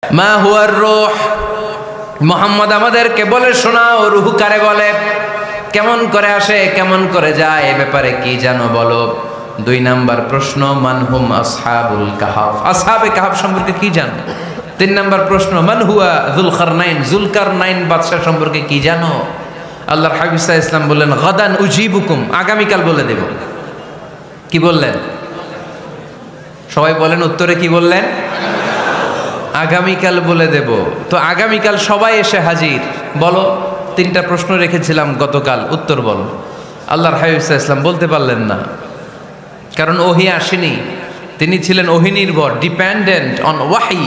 মা হুয়ার রূহ, মুহাম্মদ আমাদেরকে বলে শোনাও রূহ কারে বলে, কেমন করে আসে, কেমন করে যায়, এ ব্যাপারে কি জানো বলো। 2 নাম্বার প্রশ্ন, মানহুম আসহাবুল কাহাফ, আসহাবে কাহাফ সম্পর্কে কি জানো। 3 নাম্বার প্রশ্ন, মান হুয়া যুলকারনাইন, যুলকারনাইন বাদশা সম্পর্কে কি জানো। আল্লাহর হাবিব সাল্লাল্লাহু আলাইহি ওয়াসাল্লাম বললেন গাদান উজিবুকুম, আগামীকাল বলে দেব। কি বললেন? সবাই বলেন উত্তরে কি বললেন? আগামীকাল বলে দেব। তো আগামীকাল সবাই এসে হাজির। বলো, 3টা প্রশ্ন রেখেছিলাম গতকাল, উত্তর বলো। আল্লাহর হাবিব সাল্লাল্লাহু আলাইহি ওয়াসাল্লাম বলতে পারলেন না, কারণ ওহী আসেনি। তিনি ছিলেন ওহী নির্ভর, ডিপেন্ডেন্ট অন ওয়াহি,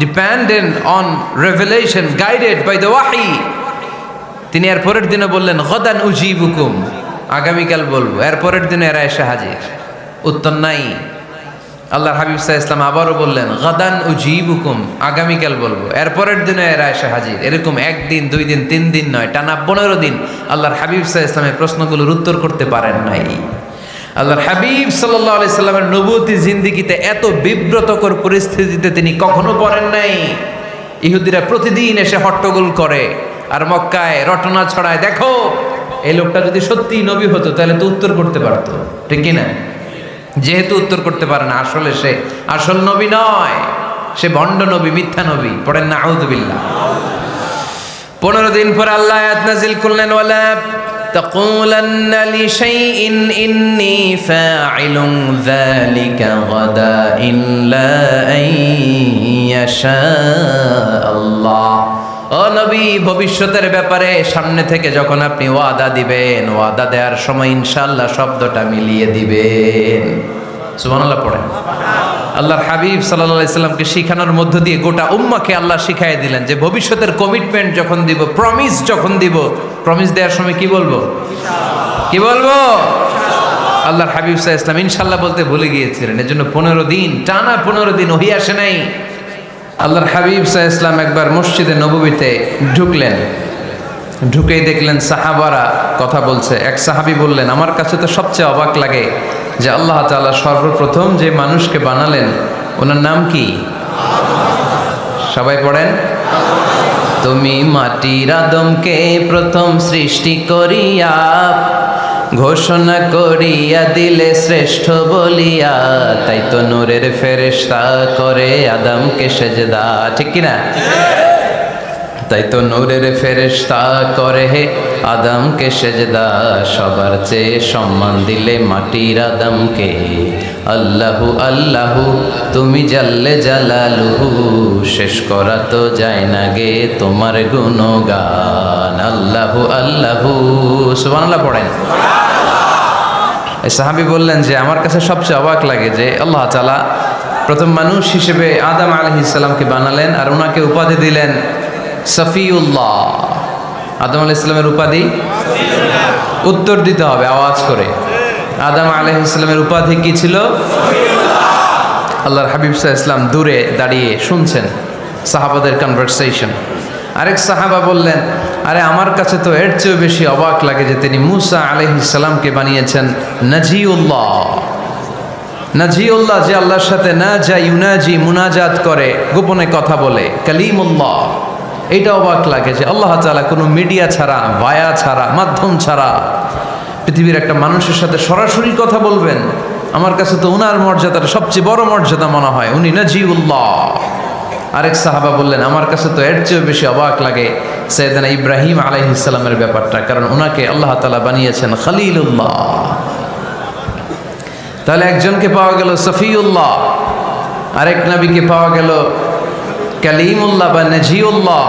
dependent on revelation, guided by the ওয়াহি। তিনি এর পরের দিনে বললেন গাদান উজিবুকুম, আগামীকাল বলবো। এর পরের দিনে এরা এসে হাজির, উত্তর নাই। আল্লাহর হাবিব সাল্লাল্লাহু আলাইহি ওয়াসাল্লাম আবারও বললেন গাদান উজিবুকুম, আগামীকাল বলবো। এর পরের দিনে এরা এসে হাজির। এরকম 1 দিন 2 দিন 3 দিন নয়, টানা 15 দিন আল্লাহর হাবিব সাল্লাল্লাহু আলাইহি ওয়াসাল্লামের প্রশ্নগুলোর উত্তর করতে পারেন নাই। আল্লাহর হাবিব সাল্লাল্লাহু আলাইহি সাল্লামের নবুয়তি জিন্দেগিতে এত বিব্রতকর পরিস্থিতিতে তিনি কখনো পড়েন নাই। ইহুদিরা প্রতিদিন এসে হট্টগোল করে আর মক্কায় রটনা ছড়ায়, দেখো এই লোকটা যদি সত্যি নবী হতো তাহলে তো উত্তর করতে পারতো, ঠিক কি না? যেহেতু উত্তর করতে পারে না, আসলে সে আসল নবী নয়, সে ভণ্ড নবী, মিথ্যা নবী। পড়েন না আউযুবিল্লাহ। 15 দিন পর আল্লাহ আয়াত নাযিল করলেন, ওয়ালা তাকুলান্না লিশাইইন ইন্নী ফাইলুন যালিকা গাদা ইল্লা আইয়াশা আল্লাহ। ও নবী, ভবিষ্যতের ব্যাপারে সামনে থেকে যখন আপনি ওয়াদা দিবেন, ওয়াদা দেওয়ার সময় ইনশাআল্লাহ শব্দটা মিলিয়ে দিবেন। সুবহানাল্লাহ পড়েন। আল্লাহর হাবিব সাল্লাল্লাহু আলাইহি সাল্লামকে শিখানোর মধ্য দিয়ে গোটা উম্মাহকে আল্লাহ শিখাই দিলেন যে ভবিষ্যতের কমিটমেন্ট যখন দিব, প্রমিস যখন দিব, প্রমিস দেওয়ার সময় কি বলবো? কি বলবো? আল্লাহর হাবিব সাল্লাল্লাহু আলাইহি সাল্লাম ইনশাআল্লাহ বলতে ভুলে গিয়েছিলেন। এজন্য 15 দিন, টানা 15 দিন ওহী আসে নাই। আল্লাহর হাবিব সাল্লাল্লাহু আলাইহি ওয়াসাল্লাম একবার মসজিদে নববীতে ঢুকলেন, ঢুকেই দেখলেন সাহাবারা কথা বলছে। এক সাহাবী বললেন, আমার কাছে তো সবচেয়ে অবাক লাগে যে আল্লাহ তাআলা সর্বপ্রথম যে মানুষকে বানালেন ওনার নাম কি? সবাই পড়েন। তুমি মাটির আদমকে প্রথম সৃষ্টি করিয়া ঘোষণা করিয়া দিলে শ্রেষ্ঠ বলিয়া, তাই তো নূরের ফেরেশতা করে আদমকে সেজদা, ঠিক কিনা? তাই তো নূরের ফেরেশতা করে আদমকে সেজদা, সবার চেয়ে সম্মান দিলে মাটির আদমকে। আল্লাহু আল্লাহু তুমি জাল্লে জালালুহু, শেষ করা তো যায় না গে তোমার গুণগান। আল্লাহু আল্লাহু, সুবহানাল্লাহ পড়েন। এই সাহাবী বললেন যে আমার কাছে সবচেয়ে অবাক লাগে যে আল্লাহ তাআলা প্রথম মানুষ হিসেবে আদম আলাইহিস সালামকে বানালেন আর ওনাকে উপাধি দিলেন সফিউল্লাহ। আদম আলাইহিস সালামের উপাধি উত্তর দিতে হবে আওয়াজ করে। আদম আলাইহিস সালামের উপাধি কি ছিল? আল্লাহর হাবিব সাল্লাল্লাহু আলাইহি ওয়াসাল্লাম দূরে দাঁড়িয়ে শুনছেন সাহাবাদের কনভারসেশন। আরেক সাহাবা বললেন, আরে আমার কাছে তো এর চেয়েও বেশি অবাক লাগে যে তিনি মুসা আলাইহিস সালামকে বানিয়েছেন নাজিউল্লাহ। নাজিউল্লাহ, যে আল্লাহর সাথে না যা ইউনাজি, মুনাজাত করে, গোপনে কথা বলে, কালিমুল্লাহ। এইটা অবাক লাগে যে আল্লাহ তাআলা কোনো মিডিয়া ছাড়া, ভায়া ছাড়া, মাধ্যম ছাড়া পৃথিবীর একটা মানুষের সাথে সরাসরি কথা বলবেন। আমার কাছে তো উনার মর্যাদাটা সবচেয়ে বড় মর্যাদা মনে হয়, উনি নাজিউল্লাহ। আরেক সাহাবা বললেন, আমার কাছে তো এর চেয়েও বেশি অবাক লাগে সাইয়েদনা ইব্রাহিম আলাইহিস সালামের ব্যাপারটা, কারণ ওনাকে আল্লাহ তাআলা বানিয়েছেন খলিলুল্লাহ। তাহলে একজনকে পাওয়া গেল সফিউল্লাহ, আরেক নবীকে পাওয়া গেল কালিমুল্লাহ বা নাজিউল্লাহ,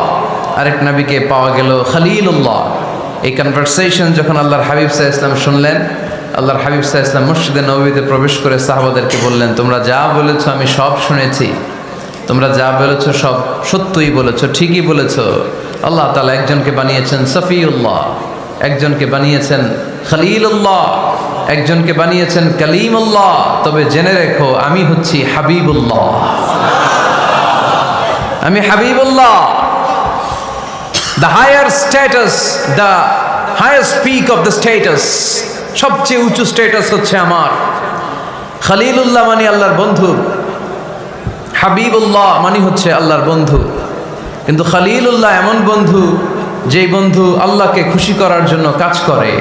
আরেক নবীকে পাওয়া গেল খলিলুল্লাহ। এই কনভারসেশন যখন আল্লাহর হাবিব সাল্লাল্লাহু আলাইহি ওয়াসাল্লাম শুনলেন, আল্লাহর হাবিব সাল্লাল্লাহু আলাইহি ওয়াসাল্লাম মসজিদে নববীতে প্রবেশ করে সাহাবাদেরকে বললেন, তোমরা যা বলেছো আমি সব শুনেছি, তোমরা যা বলেছো সব সত্যই বলেছো, ঠিকই বলেছো। আল্লাহ তাআলা একজনকে বানিয়েছেন সফিউল্লাহ, একজনকে বানিয়েছেন খলিলুল্লাহ, একজনকে বানিয়েছেন কালিমুল্লাহ। তবে জেনে রেখো আমি হচ্ছি হাবিবুল্লাহ, আমি Habibullah. The higher status, the highest peak of the status, সবচেয়ে উঁচু স্ট্যাটাস হচ্ছে আমার। খলিলুল্লাহ মানে আল্লাহর বন্ধু, হাবিবুল্লাহ মানে হচ্ছে আল্লাহর বন্ধু, কিন্তু খলিলুল্লাহ এমন বন্ধু যেই বন্ধু আল্লাহকে খুশি করার জন্য কাজ করে।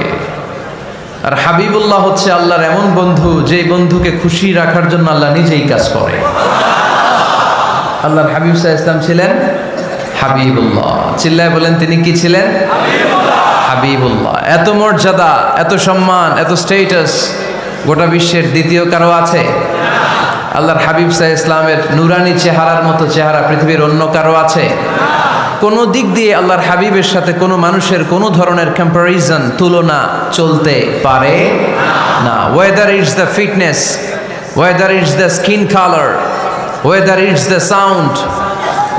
আর হাবিবুল্লাহ হচ্ছে আল্লাহর এমন বন্ধু যেই বন্ধুকে খুশি রাখার জন্য আল্লাহ নিজেই কাজ করে। আল্লাহর হাবিব সাল্লাল্লাহু আলাইহি ওয়াসাল্লাম ছিলেন হাবিবুল্লাহ। চিল্লায় বলেন তিনি কি ছিলেন? হাবিবুল্লাহ। এত মর্যাদা, এত সম্মান, এত স্টেটাস গোটা বিশ্বের দ্বিতীয় কারো আছে? আল্লাহর হাবিব সাল্লাল্লাহু আলাইহি ওয়াসাল্লামের নুরানি চেহারার মতো চেহারা পৃথিবীর অন্য কারো আছে? কোনো দিক দিয়ে আল্লাহর হাবিবের সাথে কোনো মানুষের কোনো ধরনের কম্প্যারিজন, তুলনা চলতে পারে না। Whether it's the fitness, whether it's the skin colour, whether it's the sound,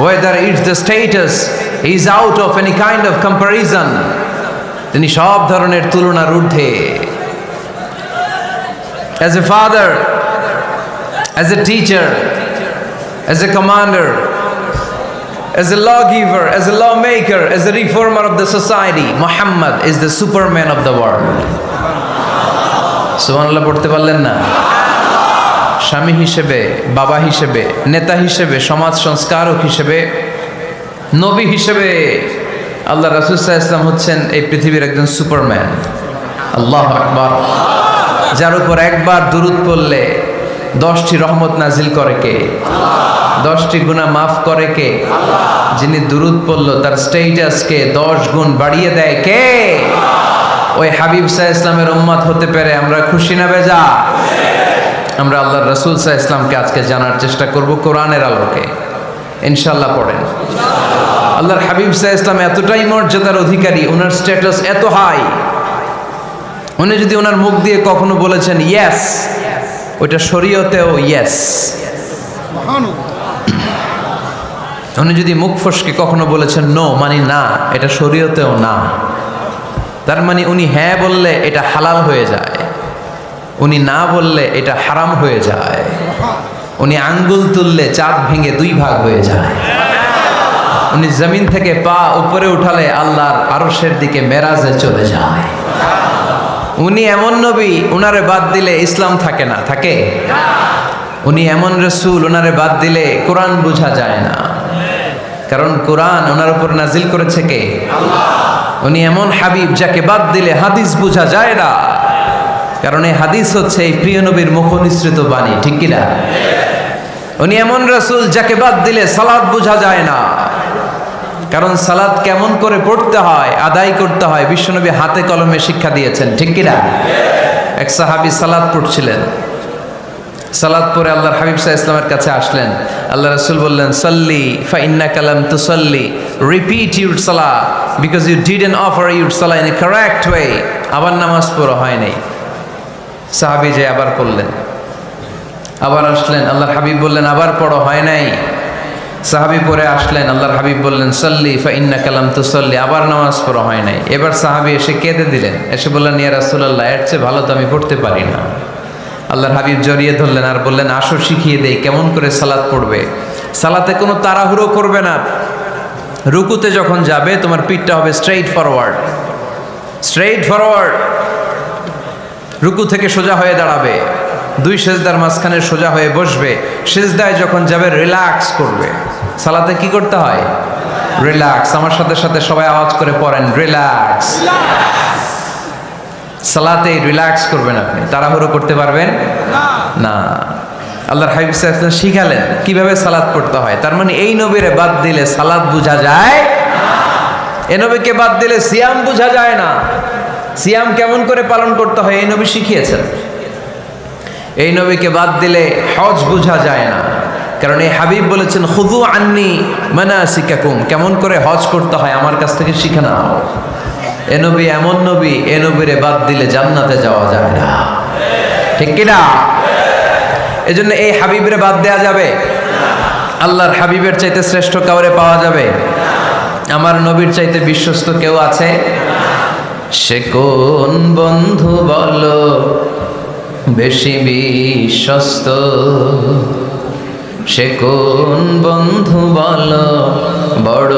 whether it's the status, he is out of any kind of comparison. তিনি সব ধরনের তুলনার ঊর্ধ্বে। As a father, as a teacher, as a commander, as a lawgiver, as a lawmaker, as a reformer of the society, Muhammad is the superman of the world. সুবহানাল্লাহ পড়তে পারলেন না? স্বামী হিসেবে, বাবা হিসেবে, নেতা হিসেবে, সমাজ সংস্কারক হিসেবে, নবী হিসেবে আল্লাহ রাসূল সাল্লাল্লাহু আলাইহি ওয়াসাল্লাম হচ্ছেন এই পৃথিবীর একজন সুপারম্যান। আল্লাহু আকবার। যার উপর একবার দুরূদ পড়লে 10টি রহমত নাজিল করে কে? 10টি গুনাহ মাফ করে কে? যিনি দুরূদ পড়লো তার স্ট্যাটাসকে 10 গুণ বাড়িয়ে দেয় কে? ওই হাবিব সাল্লাল্লাহু আলাইহি ওয়াসাল্লামের উম্মত হতে পেরে আমরা খুশি না বেজা? আমরা আল্লাহর রাসূল সাল্লাল্লাহু আলাইহি ওয়াসাল্লামকে আজকে জানার চেষ্টা করব কোরআনের আলোকে, ইনশাআল্লাহ। পড়েন। আল্লাহর হাবিব সাল্লাল্লাহু আলাইহি ওয়াসাল্লাম এতটাই মর্যাদার অধিকারী, ওনার স্ট্যাটাস এত হাই, উনি যদি ওনার মুখ দিয়ে কখনো বলেছেন ইয়েস, ওইটা শরীয়তেও ইয়েস। উনি যদি মুখ ফসকে কখনো বলেছেন নো, মানে না, এটা শরীয়তেও না। তার মানে উনি হ্যাঁ বললে এটা হালাল হয়ে যায়, উনি না বললে এটা হারাম হয়ে যায়। উনি আঙ্গুল তুললে চাঁদ ভেঙে 2 ভাগ হয়ে যায়। উনি জমিন থেকে পা উপরে উঠালে আল্লাহর আরশের দিকে মেরাজে চলে যায়। উনি এমন নবী, উনারে বাদ দিলে ইসলাম থাকে না, থাকে? উনি এমন রাসূল, উনারে বাদ দিলে কোরআন বোঝা যায় না, কারণ কোরআন ওনার উপর নাজিল করেছে কে? আল্লাহ। উনি এমন হাবিব যাকে বাদ দিলে হাদিস বোঝা যায় না, কারণ এই হাদিস হচ্ছে এই প্রিয় নবীর মুখনিসৃত বাণী, ঠিক কি না? উনি এমন রাসূল যাকে বাদ দিলে সালাত বোঝা যায় না, কারণ সালাত কেমন করে পড়তে হয়, আদায় করতে হয় বিশ্বনবী হাতে কলমে শিক্ষা দিয়েছেন, ঠিক কি না? এক সাহাবী সালাত পড়ছিলেন, সালাত পড়ে আল্লাহর হাবিব সাল্লাল্লাহু আলাইহি ওয়াসাল্লামের কাছে আসলেন। আল্লাহ রাসূল বললেন সাল্লি ফা ইন্নাকা লাম তুসাল্লি, repeat your salah because you didn't offer your salah in a correct way. আবার নামাজ পড়া হয় নাই। সাহাবী যে আবার পড়লেন, আবার আসলেন, আল্লাহর হাবিব বললেন আবার পড়া হয় নাই। সাহাবী পরে আসলেন, আল্লাহর হাবিব বললেন সাল্লি ফা ইন্নাকা লাম তুসাল্লি, আবার নামাজ পড়া হয় নাই। এবার সাহাবী এসে কেঁদে দিলেন, এসে বললেন ইয়া রাসূলুল্লাহ, এর চেয়ে ভালো তো আমি পড়তে পারি না। আল্লাহর হাবিব জড়িয়ে ধরলেন আর বললেন আসো শিখিয়ে দেই কেমন করে সালাত পড়বে। সালাতে কোনো তাড়াহুড়ো করবে না। রুকুতে যখন যাবে তোমার পিঠটা হবে স্ট্রেইট ফরওয়ার্ড, স্ট্রেইট ফরওয়ার্ড। রুকু থেকে সোজা হয়ে দাঁড়াবে, 2 সেজদার মাঝখানে সোজা হয়ে বসবে। সেজদায় যখন যাবে রিল্যাক্স করবে। সালাতে কি করতে হয়? রিল্যাক্স। আমার সাথে সাথে সবাই আওয়াজ করে পড়েন রিল্যাক্স। সালাতে রিল্যাক্স করবেন, আপনি তাড়াহুড়ো করতে পারবেন না। আল্লাহর হাবিব সাল্লাল্লাহু আলাইহি ওয়াসাল্লাম শিখালেন কিভাবে সালাত পড়তে হয়। তার মানে এই নবীরে বাদ দিলে সালাত বোঝা যায় না, এই নবীকে বাদ দিলে সিয়াম বোঝা যায় না। সিয়াম কেমন করে পালন করতে হয় এই নবী শিখিয়েছেন। এই নবীকে বাদ দিলে হজ বোঝা যায় না, কারণ এই হাবিব বলেছেন খুযু আন্নি মানাসিকাকুম, কেমন করে হজ করতে হয় আমার কাছ থেকে শিখে নাও। এ নবী এমন নবী, এ নবীরে বাদ দিলে জান্নাতে যাওয়া যায় না, ঠিক কি না? এজন্য এই হাবিবরে বাদ দেয়া যাবে? আল্লাহর হাবিবের চাইতে শ্রেষ্ঠ কাউরে পাওয়া যাবে? আমার নবীর চাইতে বিশ্বস্ত কেউ আছে? সে কোন বন্ধু বলো বেশি বিশ্বস্ত? সে কোন বন্ধু বলো বড়